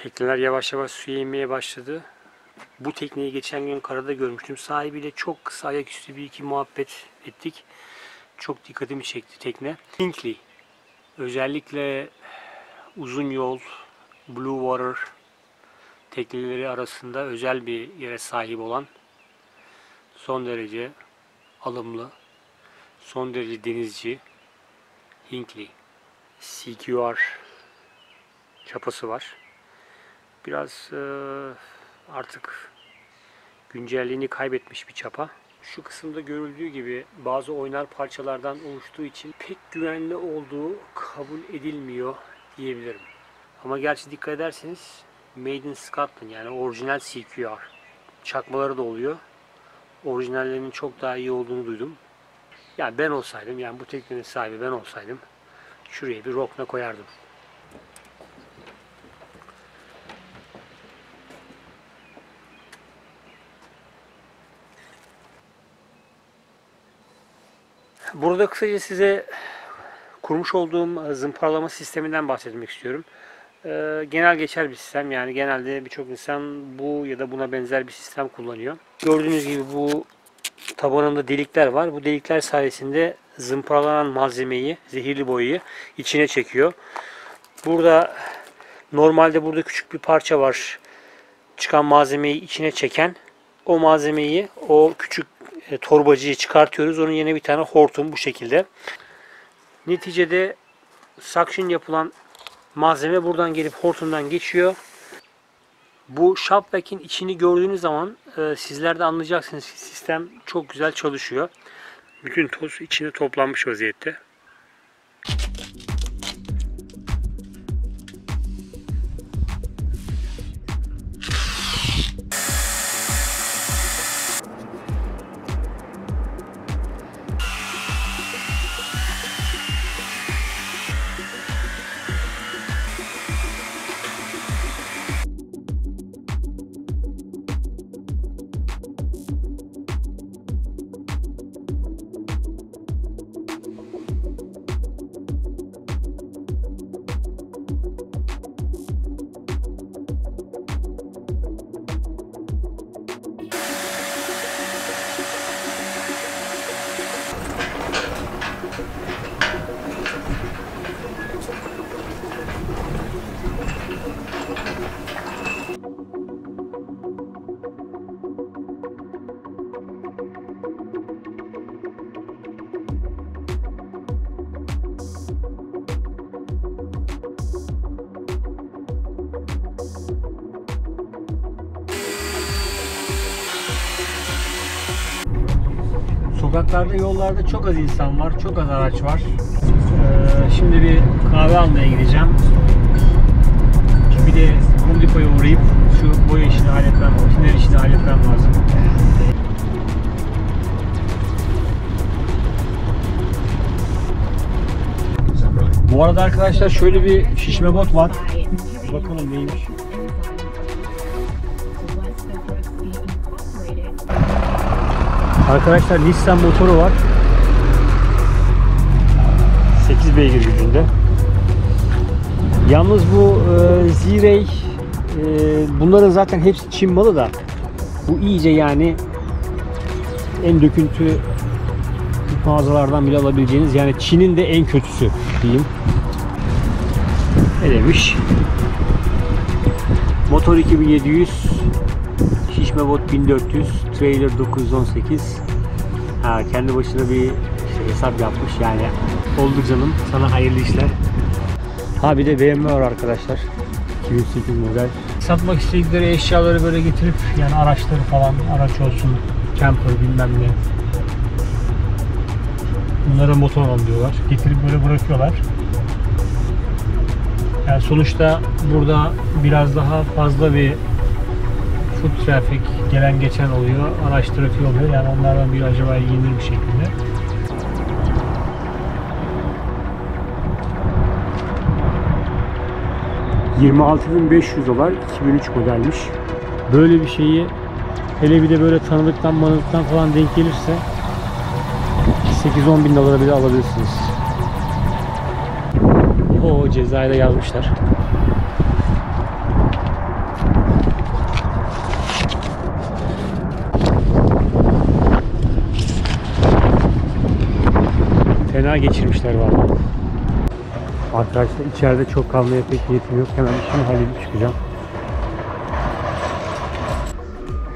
Tekneler yavaş yavaş suya inmeye başladı. Bu tekneyi geçen gün karada görmüştüm. Sahibiyle çok kısa ayaküstü bir iki muhabbet ettik. Çok dikkatimi çekti tekne. Hinckley. Özellikle uzun yol, Blue Water tekneleri arasında özel bir yere sahip olan, son derece alımlı, son derece denizci Hinckley. CQR çapası var. Biraz artık güncelliğini kaybetmiş bir çapa. Şu kısımda görüldüğü gibi bazı oynar parçalardan oluştuğu için pek güvenli olduğu kabul edilmiyor diyebilirim. Ama gerçi dikkat ederseniz Made in Scotland, yani orijinal CQR çakmaları da oluyor. Orijinallerinin çok daha iyi olduğunu duydum. Yani ben olsaydım, yani bu teknenin sahibi ben olsaydım şuraya bir rokna koyardım. Burada kısaca size kurmuş olduğum zımparalama sisteminden bahsetmek istiyorum. Genel geçer bir sistem, yani genelde birçok insan bu ya da buna benzer bir sistem kullanıyor. Gördüğünüz gibi bu tabanında delikler var. Bu delikler sayesinde zımparalanan malzemeyi, zehirli boyayı içine çekiyor. Normalde burada küçük bir parça var. Çıkan malzemeyi içine çeken, o malzemeyi, o küçük torbacıyı çıkartıyoruz. Onun yerine bir tane hortum bu şekilde. Neticede suction yapılan malzeme buradan gelip hortumdan geçiyor. Bu shopvac'in içini gördüğünüz zaman sizler de anlayacaksınız ki sistem çok güzel çalışıyor. Bütün toz içine toplanmış vaziyette. Sokaklarda, yollarda çok az insan var, çok az araç var. Şimdi bir kahve almaya gideceğim. Bir de Home Depot'a uğrayıp şu boya işini halletmem, tiner işini halletmem lazım. Bu arada arkadaşlar şöyle bir şişme bot var. Bakalım neymiş. Arkadaşlar Nissan motoru var. 8 beygir gücünde. Yalnız bu Z-Ray, bunların zaten hepsi Çin malı da bu iyice, yani en döküntü mağazalardan bile alabileceğiniz, yani Çin'in de en kötüsü diyeyim. Ne demiş? Motor 2700, şişme bot 1400, trailer 918. Kendi başına bir hesap yapmış, yani oldu canım, sana hayırlı işler. Bir de BMW var arkadaşlar, 2008 model. Satmak istedikleri eşyaları böyle getirip, yani araçları falan, araç olsun, camper bilmem ne, bunlara motor alıyorlar, getirip böyle bırakıyorlar. Yani sonuçta burada biraz daha fazla bir foot traffic, gelen geçen oluyor, araç trafiği oluyor. Yani onlardan bir acaba ilgilenir bir şekilde. $26.500, 2003 modelmiş. Böyle bir şeyi, hele bir de böyle tanıdıktan falan denk gelirse 8-10 bin dolara bile alabilirsiniz. O cezayı da yazmışlar. fena geçirmişler vallahi. Arkadaşlar içeride çok kalmaya pek niyetim yok. Hemen işimi halledip çıkacağım.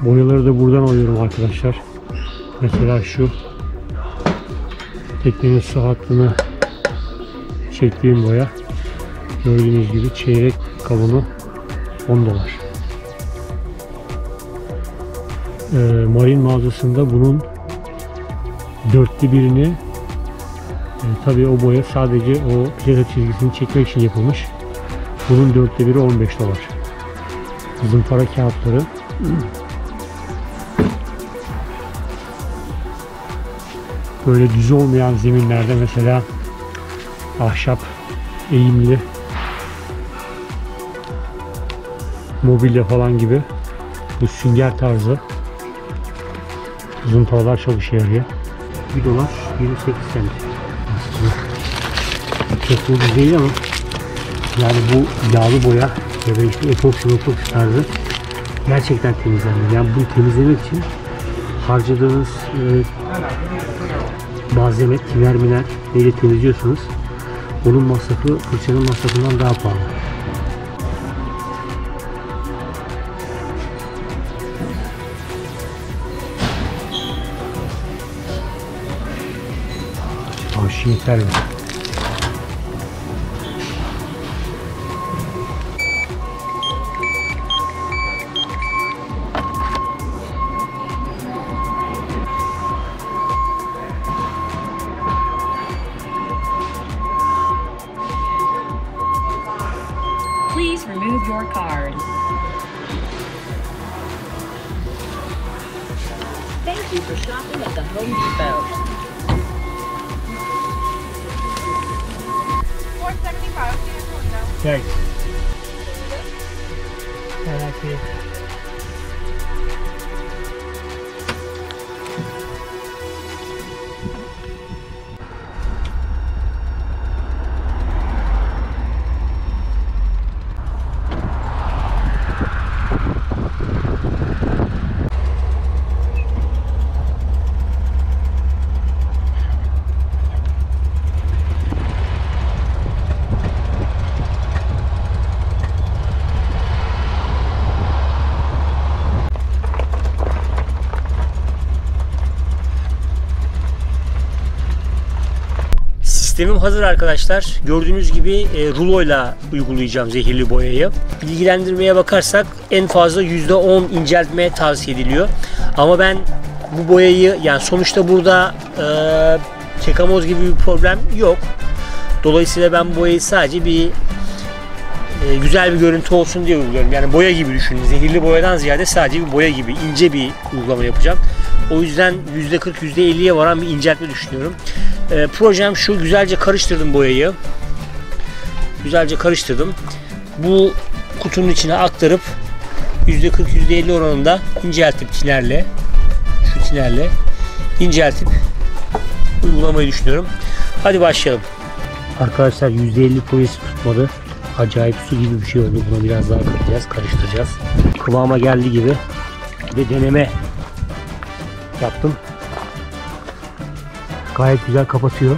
Boyaları da buradan alıyorum arkadaşlar. Mesela şu teknenin sağ hattını çektiğim boya. Gördüğünüz gibi çeyrek kabını $10. Marin mağazasında bunun 1/4'ünü tabii o boya sadece o plaka çizgisini çekmek için yapılmış. Bunun 1/4'ü $15. Zımpara kağıtları. Böyle düz olmayan zeminlerde mesela ahşap eğimli mobilya falan gibi bu sünger tarzı zımparalar çok işe yarıyor. $1 28 cent. Çok ucuz değil ama yani bu yağlı boya ya da işte epoksi tarzı gerçekten temizlenmiyor. Yani bunu temizlemek için harcadığınız malzeme, tiner neyle temizliyorsunuz. Bunun masrafı fırçanın masrafından daha pahalı. Şu yeterli. Please remove your card. Thank you for shopping at the Home Depot. Thanks. Thank you. Sistemim hazır arkadaşlar. Gördüğünüz gibi ruloyla uygulayacağım zehirli boyayı. Bilgilendirmeye bakarsak en fazla %10 inceltme tavsiye ediliyor. Ama ben bu boyayı, yani sonuçta burada çekamoz gibi bir problem yok. Dolayısıyla ben boyayı sadece bir güzel bir görüntü olsun diye uyguluyorum. Yani boya gibi düşünün. Zehirli boyadan ziyade sadece bir boya gibi ince bir uygulama yapacağım. O yüzden %40 %50'ye varan bir inceltme düşünüyorum. Projem şu: güzelce karıştırdım boyayı. Güzelce karıştırdım. Bu kutunun içine aktarıp %40 %50 oranında inceltip tinerle, şu tinerle inceltip uygulamayı düşünüyorum. Hadi başlayalım. Arkadaşlar %50 projesi tutmadı. Acayip su gibi bir şey oldu. Buna biraz daha katacağız, karıştıracağız. Kıvama geldi gibi. Bir de deneme yaptım. Gayet güzel kapatıyor.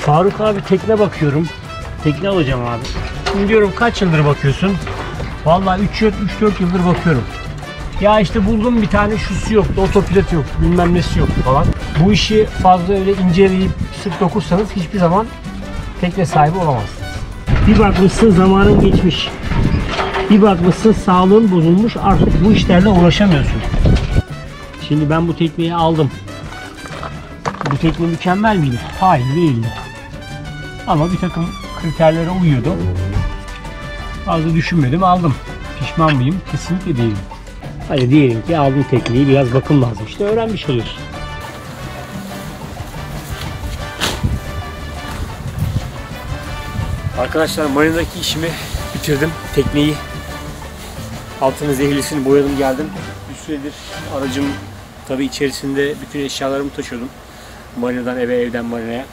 Faruk abi, tekne bakıyorum. Tekne alacağım abi. Şimdi diyorum, kaç yıldır bakıyorsun? Vallahi 3-4 yıldır bakıyorum. Ya işte buldum bir tane, şusu yoktu, otopilot yoktu, bilmem nesi yoktu falan. Bu işi fazla öyle inceleyip sık dokursanız hiçbir zaman tekne sahibi olamazsınız. Bir bakmışsın zamanın geçmiş. Bir bakmışsın sağlığın bozulmuş, artık bu işlerle uğraşamıyorsun. Şimdi ben bu tekneyi aldım. Bu tekne mükemmel miydi? Hayır, değildi. Ama bir takım kriterlere uyuyordu. Fazla düşünmedim, aldım. Pişman mıyım? Kesinlikle değilim. Hadi diyelim ki aldım tekneyi, biraz bakım lazım. İşte öğrenmiş oluyorsun. Arkadaşlar marinadaki işimi bitirdim. Tekneyi altını zehirlisini boyadım geldim. Bir süredir aracım tabi içerisinde bütün eşyalarımı taşıyordum. Marinadan eve, evden marinaya.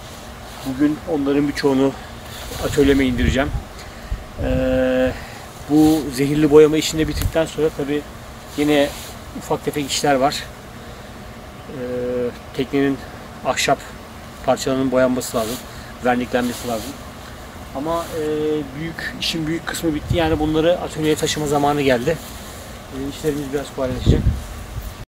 Bugün onların birçoğunu atölyeme indireceğim. Bu zehirli boyama işini bitirdikten sonra tabi yine ufak tefek işler var. Teknenin ahşap parçalarının boyanması lazım. Verniklenmesi lazım. Ama işin büyük kısmı bitti. Yani bunları atölyeye taşıma zamanı geldi. İşlerimiz biraz kolaylaşacak.